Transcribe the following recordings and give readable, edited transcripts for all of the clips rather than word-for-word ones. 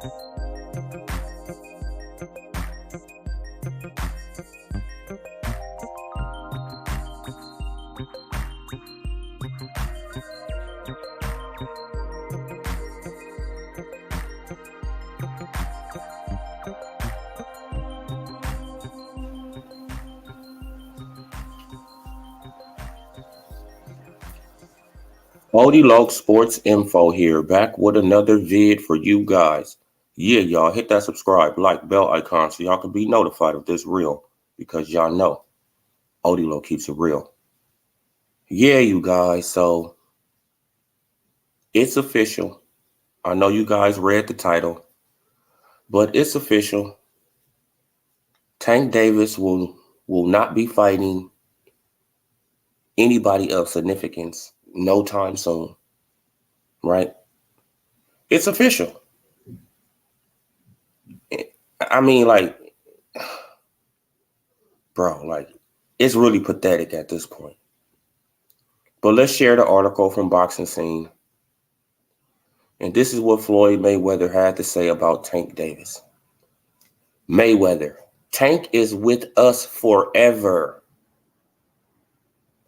Odie Sports Info here, back with another vid for you guys. Yeah, y'all hit that subscribe, like, bell icon so y'all can be notified of this reel because y'all know Odie keeps it real. Yeah, you guys, so it's official. I know you guys read the title, but it's official. Tank Davis will not be fighting anybody of significance no time soon, right? It's official. I mean, like, bro, like, it's really pathetic at this point. But let's share the article from Boxing Scene. And this is what Floyd Mayweather had to say about Tank Davis. Mayweather, Tank is with us forever.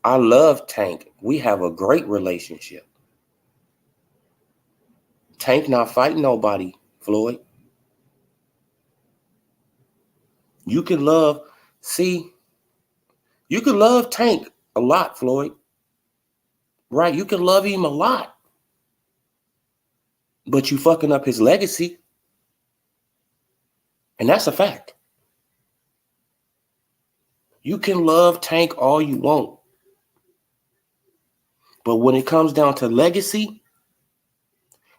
I love Tank. We have a great relationship. Tank not fighting nobody, Floyd. You can love Tank a lot, Floyd. Right? You can love him a lot. But you fucking up his legacy. And that's a fact. You can love Tank all you want. But when it comes down to legacy,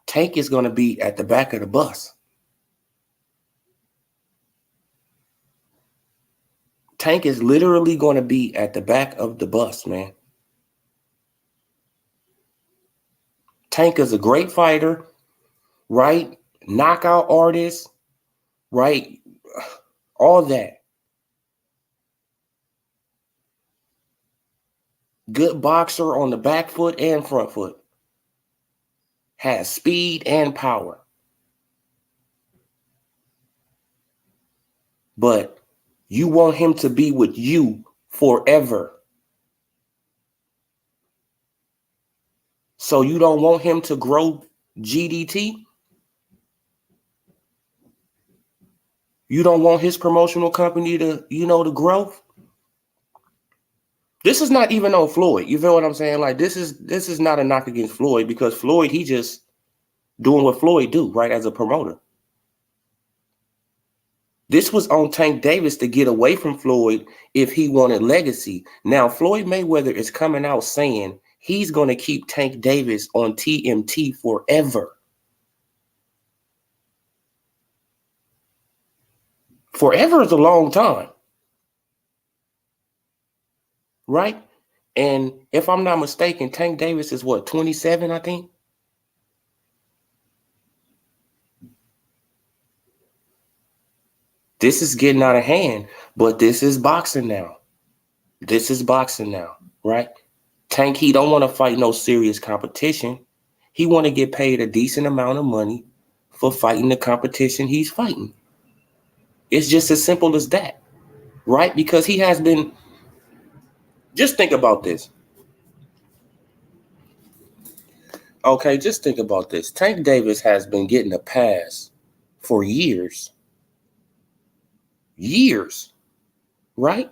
Tank is going to be at the back of the bus. Tank is literally going to be at the back of the bus, man. Tank is a great fighter, right? Knockout artist, right? All that. Good boxer on the back foot and front foot. Has speed and power. But you want him to be with you forever. So you don't want him to grow GDT? You don't want his promotional company to grow? This is not even on Floyd. You feel what I'm saying? Like, this is not a knock against Floyd, because Floyd, he just doing what Floyd do, right, as a promoter. This was on Tank Davis to get away from Floyd if he wanted legacy. Now, Floyd Mayweather is coming out saying he's going to keep Tank Davis on TMT forever. Forever is a long time. Right? And if I'm not mistaken, Tank Davis is what, 27, I think? This is getting out of hand, but this is boxing now. This is boxing now, right? Tank, he don't want to fight no serious competition. He want to get paid a decent amount of money for fighting the competition he's fighting. It's just as simple as that, right? Because he has been, just think about this. Okay, just think about this. Tank Davis has been getting a pass for years. Years, right?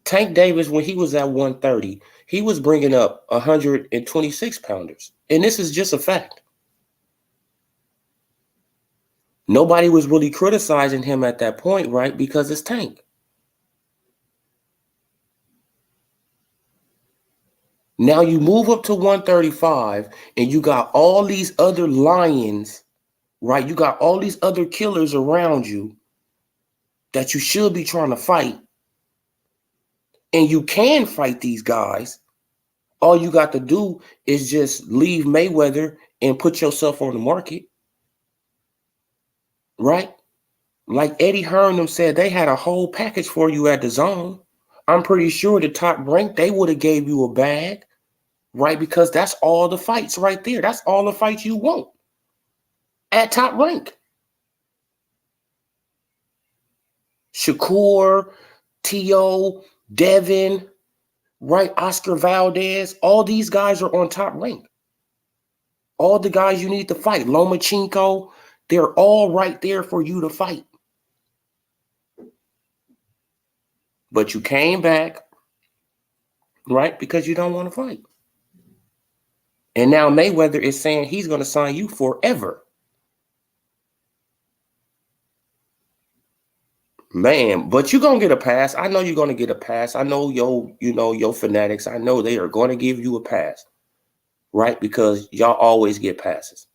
Tank Davis, when he was at 130, he was bringing up 126 pounders. And this is just a fact. Nobody was really criticizing him at that point, right? Because it's Tank. Now you move up to 135 and you got all these other lions, right? You got all these other killers around you that you should be trying to fight. And you can fight these guys. All you got to do is just leave Mayweather and put yourself on the market. Right? Like Eddie Hearn said, they had a whole package for you at the Zone. I'm pretty sure the Top Rank, they would have gave you a bag, right? Because that's all the fights right there. That's all the fights you want at Top Rank. Shakur, T.O., Devin, right? Oscar Valdez. All these guys are on top rank. All the guys you need to fight. Lomachenko, they're all right there for you to fight. But you came back, right? Because you don't want to fight. And now Mayweather is saying he's going to sign you forever. Man, but you're going to get a pass. I know you're going to get a pass. I know your fanatics. I know they are going to give you a pass, right? Because y'all always get passes,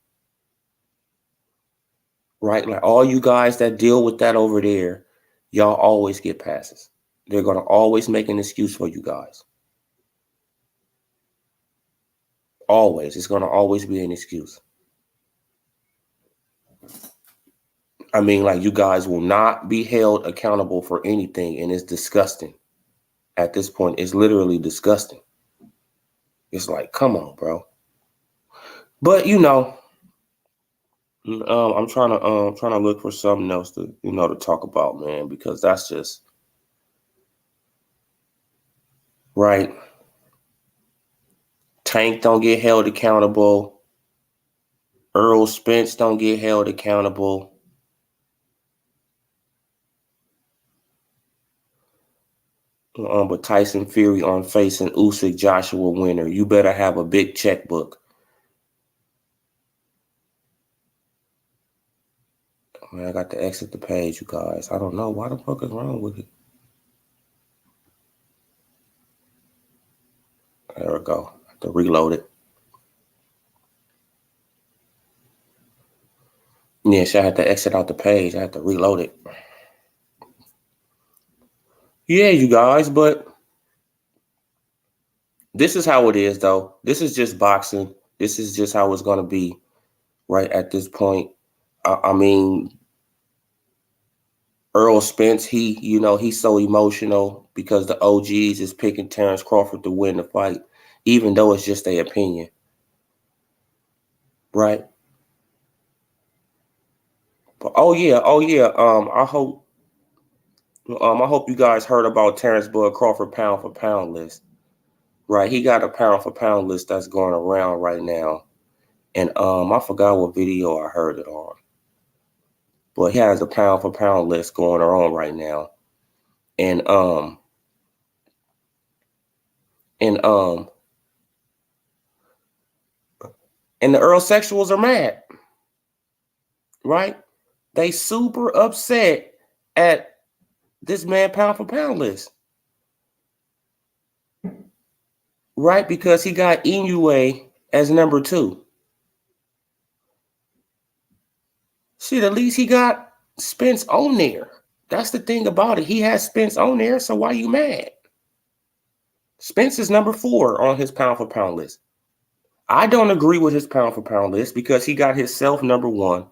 right? Like all you guys that deal with that over there, y'all always get passes. They're going to always make an excuse for you guys. Always. It's going to always be an excuse. I mean, like you guys will not be held accountable for anything. And it's disgusting. At this point, it's literally disgusting. It's like, come on, bro. But I'm trying to look for something else to to talk about, man, because that's just right. Tank don't get held accountable. Earl Spence don't get held accountable. But Tyson Fury on facing Usyk Joshua winner. You better have a big checkbook. Man, I got to exit the page, you guys. I don't know. Why the fuck is wrong with it? There we go. I have to reload it. Yeah, so I had to exit out the page. I had to reload it. Yeah, you guys, but this is how it is, though. This is just boxing. This is just how it's going to be right at this point. I mean, Earl Spence, he's so emotional because the OGs is picking Terrence Crawford to win the fight, even though it's just their opinion. Right? But oh yeah. I hope you guys heard about Terrence Bud Crawford pound for pound list. Right? He got a pound for pound list that's going around right now. And I forgot what video I heard it on. But he has a pound for pound list going on right now. And and the Earl sexuals are mad. Right? They super upset at this man pound for pound list. Right? Because he got Inoue as number 2. Shit, at least he got Spence on there. That's the thing about it. He has Spence on there, so why you mad? Spence is number 4 on his pound for pound list. I don't agree with his pound for pound list because he got himself number 1.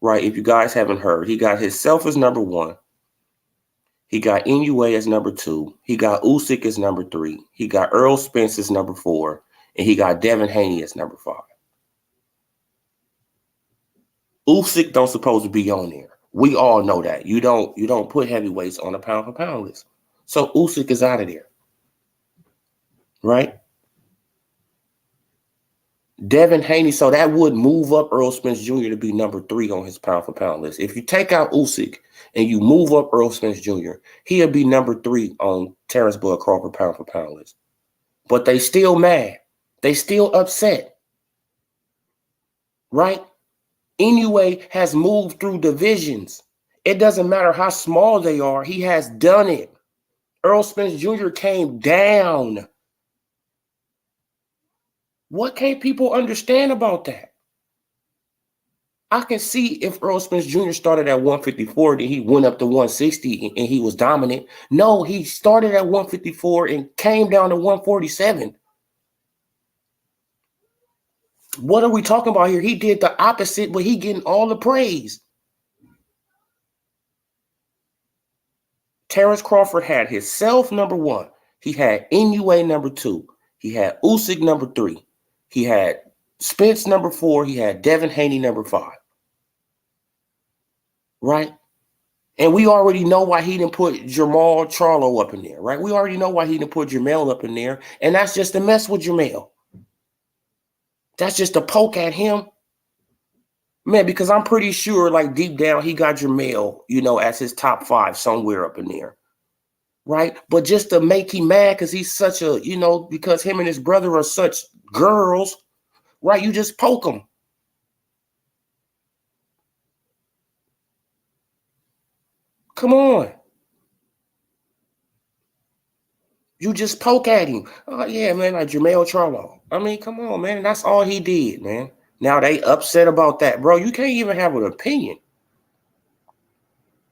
Right? If you guys haven't heard, he got himself as number 1. He got Inoue as number 2. He got Usyk as number 3. He got Earl Spence as number 4. And he got Devin Haney as number 5. Usyk don't supposed to be on there. We all know that. You don't put heavyweights on a pound for pound list. So Usyk is out of there. Right? Devin Haney, so that would move up Earl Spence Jr. to be number 3 on his pound for pound list. If you take out Usyk and you move up Earl Spence Jr., he'll be number 3 on Terrence Bud Crawford pound for pound list. But they still mad. They still upset. Right? Inoue has moved through divisions. It doesn't matter how small they are. He has done it. Earl Spence Jr. came down. What can't people understand about that? I can see if Earl Spence Jr. started at 154, then he went up to 160 and he was dominant. No, he started at 154 and came down to 147. What are we talking about here? He did the opposite, but he getting all the praise. Terrence Crawford had himself number 1. He had Inoue number 2. He had Usyk number 3. He had Spence number 4. He had Devin Haney number 5. Right? And we already know why he didn't put Jamal Charlo up in there, right? We already know why he didn't put Jamel up in there. And that's just to mess with Jamel. That's just a poke at him. Man, because I'm pretty sure, like, deep down, he got Jamel, as his top 5 somewhere up in there. Right? But just to make him mad because he's such a, because him and his brother are such girls, right? You just poke him. Come on. You just poke at him. Oh, yeah, man, like Jamel Charlo. I mean, come on, man. That's all he did, man. Now they upset about that. Bro, you can't even have an opinion.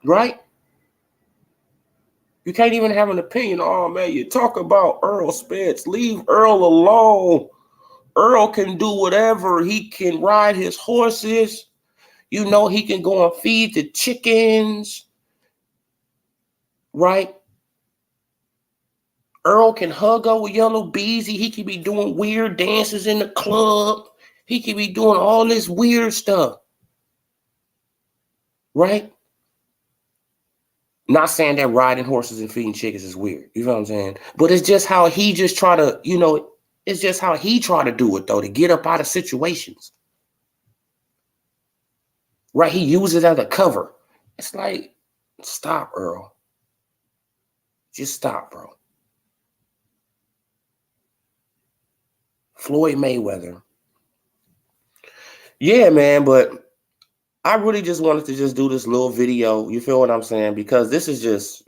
Right? You can't even have an opinion. Oh, man, you talk about Earl Spence. Leave Earl alone. Earl can do whatever. He can ride his horses. He can go and feed the chickens. Right? Earl can hug up with Yellow Beezy. He can be doing weird dances in the club. He can be doing all this weird stuff. Right? Not saying that riding horses and feeding chickens is weird. You know what I'm saying? But it's just how he just try to, it's just how he try to do it, though, to get up out of situations. Right? He uses it as a cover. It's like, stop, Earl. Just stop, bro. Floyd Mayweather. Yeah, man, but I really just wanted to just do this little video. You feel what I'm saying? Because this is just,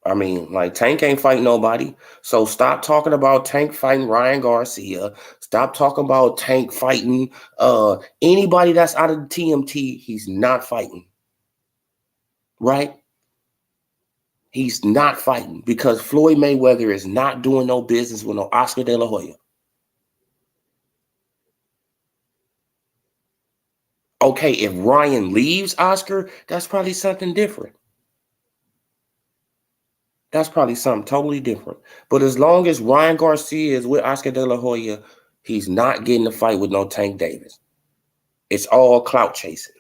I mean, like, Tank ain't fighting nobody. So stop talking about Tank fighting Ryan Garcia. Stop talking about Tank fighting anybody that's out of the TMT. He's not fighting. Right? He's not fighting because Floyd Mayweather is not doing no business with no Oscar De La Hoya. Okay, if Ryan leaves Oscar, that's probably something different. That's probably something totally different. But as long as Ryan Garcia is with Oscar De La Hoya, he's not getting a fight with no Tank Davis. It's all clout chasing.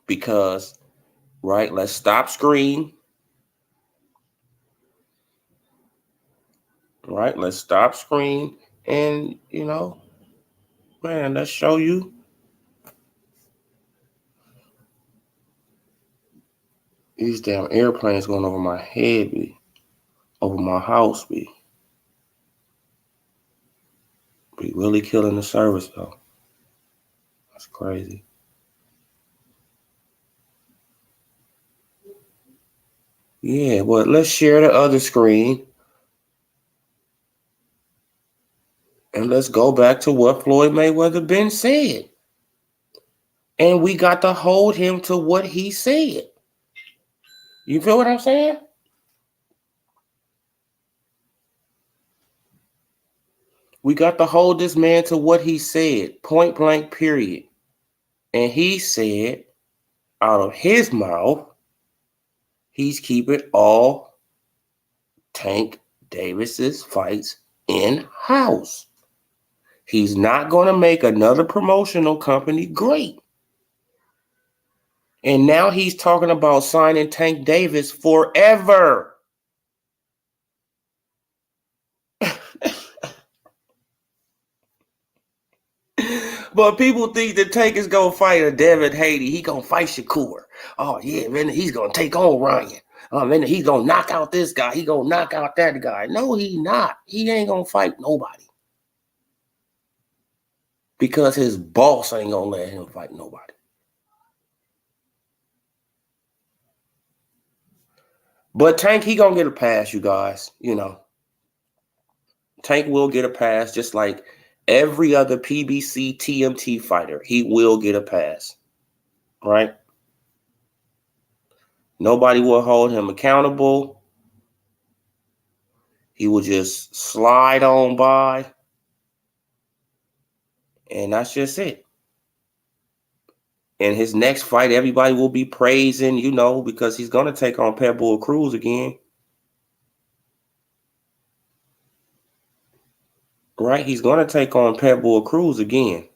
Because, right, let's stop screen. Right, let's stop screen. And, man, let's show you. These damn airplanes going over my head, over my house, be really killing the service, though. That's crazy. Yeah, but let's share the other screen. And let's go back to what Floyd Mayweather been said. And we got to hold him to what he said. You feel what I'm saying? We got to hold this man to what he said, point blank, period. And he said, out of his mouth, he's keeping all Tank Davis's fights in-house. He's not going to make another promotional company great. And now he's talking about signing Tank Davis forever. But people think that Tank is going to fight a Devin Haney. He going to fight Shakur. Oh, yeah, man, he's going to take on Ryan. Oh, man, he's going to knock out this guy. He going to knock out that guy. No, he not. He ain't going to fight nobody. Because his boss ain't going to let him fight nobody. But Tank, he going to get a pass, you guys. Tank will get a pass just like every other PBC TMT fighter. He will get a pass. Right? Nobody will hold him accountable. He will just slide on by. And that's just it. And his next fight, everybody will be praising, because he's going to take on Pitbull Cruz again. Right? He's going to take on Pitbull Cruz again.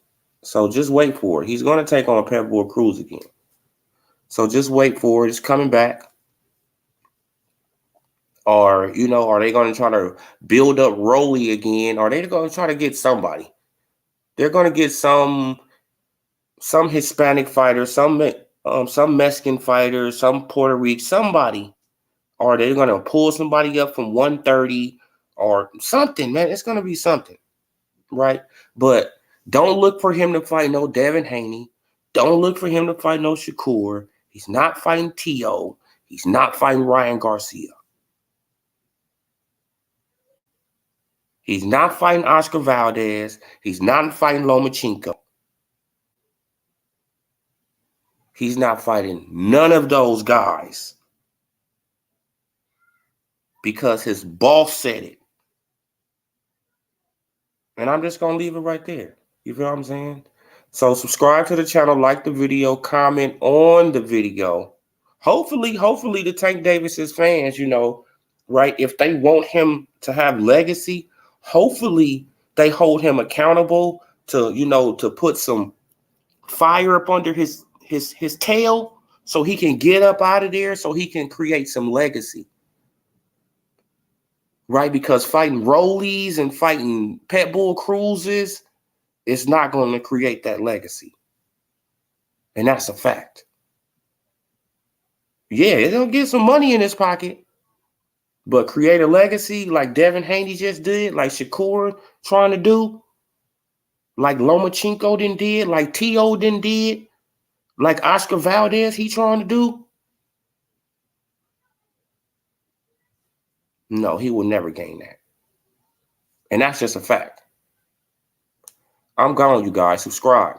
So just wait for it. He's going to take on Pitbull Cruz again. So just wait for it. It's coming back. Or, are they going to try to build up Rolly again? Or are they going to try to get somebody? They're going to get some Hispanic fighter, some Mexican fighter, some Puerto Rican, somebody. Or they're going to pull somebody up from 130 or something, man. It's going to be something, right? But don't look for him to fight no Devin Haney. Don't look for him to fight no Shakur. He's not fighting T.O. He's not fighting Ryan Garcia. He's not fighting Oscar Valdez. He's not fighting Lomachenko. He's not fighting none of those guys because his boss said it. And I'm just going to leave it right there. You feel what I'm saying? So subscribe to the channel, like the video, comment on the video. Hopefully the Tank Davis's fans, right? If they want him to have legacy, hopefully they hold him accountable to, to put some fire up under his tail so he can get up out of there, so he can create some legacy. Right? Because fighting Rollies and fighting Pitbull Cruzes, it's not going to create that legacy. And that's a fact. Yeah, it'll get some money in his pocket. But create a legacy like Devin Haney just did, like Shakur trying to do, like Lomachenko did, like T.O. did, like Oscar Valdez he trying to do. No, he will never gain that. And that's just a fact. I'm gone, you guys. Subscribe.